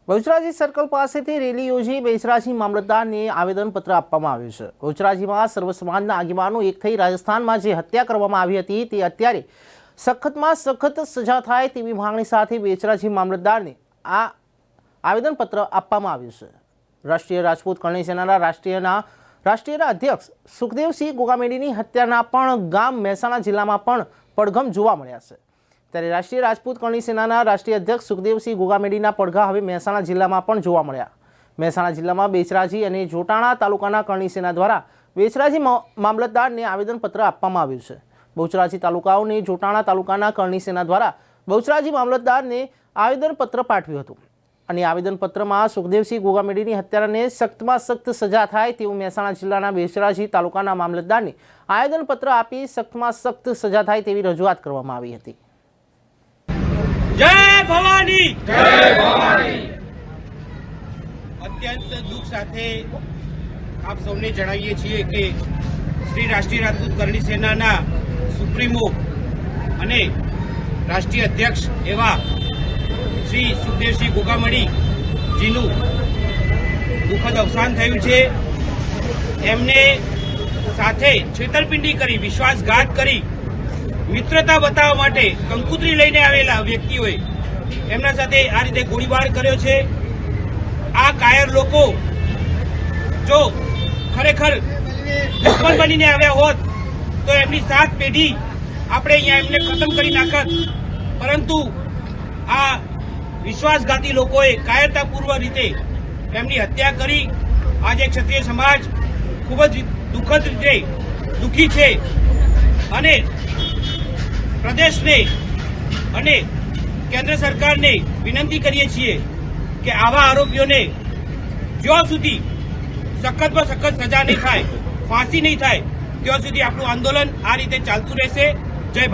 Bahucharaji circle પાસેથી rally યોજી બેચરાજી મામલતદારને આવેદનપત્ર આપવામાં આવ્યું છે। બહુચરાજીમાં સર્વ સમાજના આગેવાનો એક થઈ રાજસ્થાનમાં જે હત્યા કરવામાં આવી હતી તે અત્યારે સખતમાં સખત સજા થાય તેવી માંગણી સાથે બેચરાજી મામલતદારને આ આવેદનપત્ર આપવામાં આવ્યું છે। રાષ્ટ્રીય રાજપૂત કરણી સેનાના રાષ્ટ્રીય અધ્યક્ષ સુખદેવસિંહ ગોગામેડીની હત્યાના પણ ગામ મહેસાણા જિલ્લામાં પણ પડઘમ જોવા મળ્યા છે। ત્યારે રાષ્ટ્રીય રાજપૂત કરણી સેનાના રાષ્ટ્રીય અધ્યક્ષ સુખદેવસિંહ ગોગામેડીના પડઘા હવે મહેસાણા જિલ્લામાં પણ જોવા મળ્યા। મહેસાણા જિલ્લામાં બેચરાજી અને જોટાણા તાલુકાના કરણી સેના દ્વારા બેચરાજી મામલતદારને આવેદનપત્ર આપવામાં આવ્યું છે। બહુચરાજી તાલુકાઓને જોટાણા તાલુકાના કરણી સેના દ્વારા બહુચરાજી મામલતદારને આવેદનપત્ર પાઠવ્યું હતું અને આવેદનપત્રમાં સુખદેવસિંહ ગોગામેડીની હત્યાને સખ્તમાં સખ્ત સજા થાય તેવું મહેસાણા જિલ્લાના બેચરાજી તાલુકાના મામલતદારને આવેદનપત્ર આપી સખ્તમાં સખ્ત સજા થાય તેવી રજૂઆત કરવામાં આવી હતી। जय भवानी जय भवानी। અત્યંત દુઃખ સાથે આપ સૌને જણાવીએ છીએ કે શ્રી રાષ્ટ્રીય રાજપૂત કરણી સેનાના સુપ્રીમો અને રાષ્ટ્રીય અધ્યક્ષ એવા શ્રી સુખદેવસિંહ ગોગામડીજીનું દુઃખદ અવસાન થયું છે। એમને સાથે છેતરપિંડી કરી, વિશ્વાસઘાત કરી, મિત્રતા બતાવવા માટે કંકુતરી લઈને આવેલા વ્યક્તિઓએ એમના સાથે આ રીતે ગોળીબાર કર્યો છે। આ કાયર લોકો જો ખરેખર દુશ્મન બનીને આવ્યા હોત તો એમની 7 પેઢી આપણે અહીંયા એમને ખતમ કરી નાખત, પરંતુ આ વિશ્વાસઘાતી લોકોએ કાયરતાપૂર્વ રીતે એમની હત્યા કરી। આજે ક્ષત્રિય સમાજ ખૂબ જ દુઃખદ રીતે દુઃખી છે અને પ્રદેશને અને કેન્દ્ર સરકારને વિનંતી કરીએ છીએ કે આવા આરોપીઓને જ્યાં સુધી સખતમાં સખત સજા નહીં થાય, ફાંસી નહીં થાય, ત્યાં સુધી આપણું આંદોલન આ રીતે ચાલતું રહેશે।